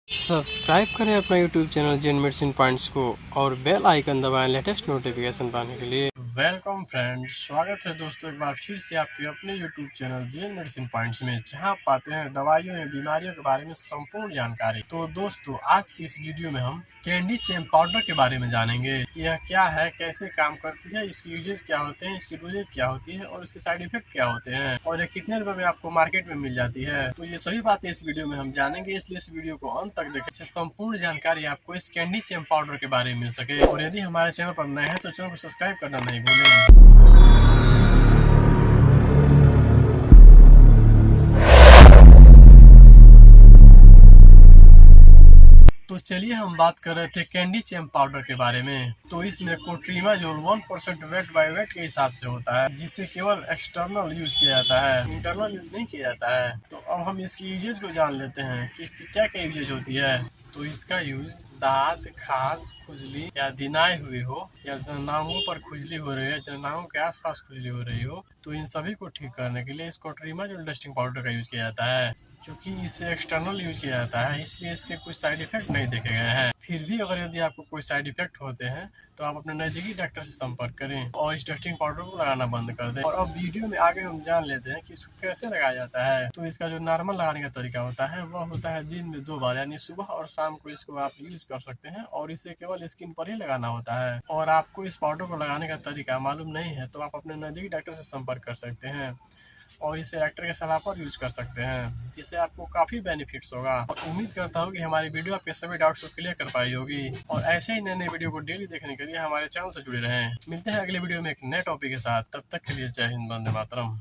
Subscribe करें अपना YouTube channel जेन medicine points को और बेल आइकन दबाएं लेटेस्ट नोटिफिकेशन पाने के लिए। वेलकम फ्रेंड्स, स्वागत है दोस्तों एक बार फिर से आपके अपने यूट्यूब चैनल जेन मेडिसिन पॉइंट्स में, जहां पाते हैं दवाइयों या बीमारियों के बारे में संपूर्ण जानकारी। तो दोस्तों आज की इस वीडियो में हम कैंडी चैम्प पाउडर के बारे में जानेंगे। यह क्या है, कैसे काम करती है, इसकी यूजेज क्या होते हैं, इसकी डोजेज क्या होती है और इसके साइड इफेक्ट क्या होते हैं और ये कितने रुपए में आपको मार्केट में मिल जाती है। तो ये सभी बातें इस वीडियो में हम जानेंगे, इसलिए इस वीडियो को अंत तक देखें, संपूर्ण जानकारी आपको इस कैंडी चैम्प पाउडर के बारे में मिल सके। और यदि हमारे चैनल पर नए हैं तो चैनल को सब्सक्राइब करना नहीं भूलें। तो चलिए हम बात कर रहे थे कैंडी चैम्प पाउडर के बारे में। तो इसमें कोट्रीमाजोल 1% वेट बाय वेट के हिसाब से होता है, जिसे केवल एक्सटर्नल यूज किया जाता है, इंटरनल यूज नहीं किया जाता है। तो अब हम इसकी यूजेज को जान लेते हैं कि इसकी क्या क्या यूजेज होती है। तो इसका यूज दांत, खाज, खुजली या दिनाए हुए हो या जननांगों पर खुजली हो रही है, जननांगों के आसपास खुजली हो रही हो, तो इन सभी को ठीक करने के लिए इस कोट्रीमाजोल डस्टिंग पाउडर का यूज किया जाता है। क्योंकि इसे एक्सटर्नल यूज किया जाता है इसलिए इसके कुछ साइड इफेक्ट नहीं देखे गए हैं। फिर भी अगर यदि आपको कोई साइड इफेक्ट होते हैं तो आप अपने नजदीकी डॉक्टर से संपर्क करें और इस डस्टिंग पाउडर को लगाना बंद कर दें। और अब वीडियो में आगे हम जान लेते हैं कि इसको कैसे लगाया जाता है। तो इसका जो नॉर्मल लगाने का तरीका होता है वह होता है दिन में 2 बार, यानी सुबह और शाम को इसको आप यूज कर सकते हैं और इसे केवल स्किन पर ही लगाना होता है। और आपको इस पाउडर को लगाने का तरीका मालूम नहीं है तो आप अपने नजदीकी डॉक्टर से संपर्क कर सकते हैं और इसे डॉक्टर के सलाह पर यूज कर सकते हैं, जिससे आपको काफी बेनिफिट्स होगा। और उम्मीद करता हूँ कि हमारी वीडियो आपके सभी डाउट्स को क्लियर कर पाई होगी। और ऐसे ही नए नए वीडियो को डेली देखने के लिए हमारे चैनल से जुड़े रहें। मिलते हैं अगले वीडियो में एक नए टॉपिक के साथ, तब तक के लिए जय हिंद, वंदे मातरम।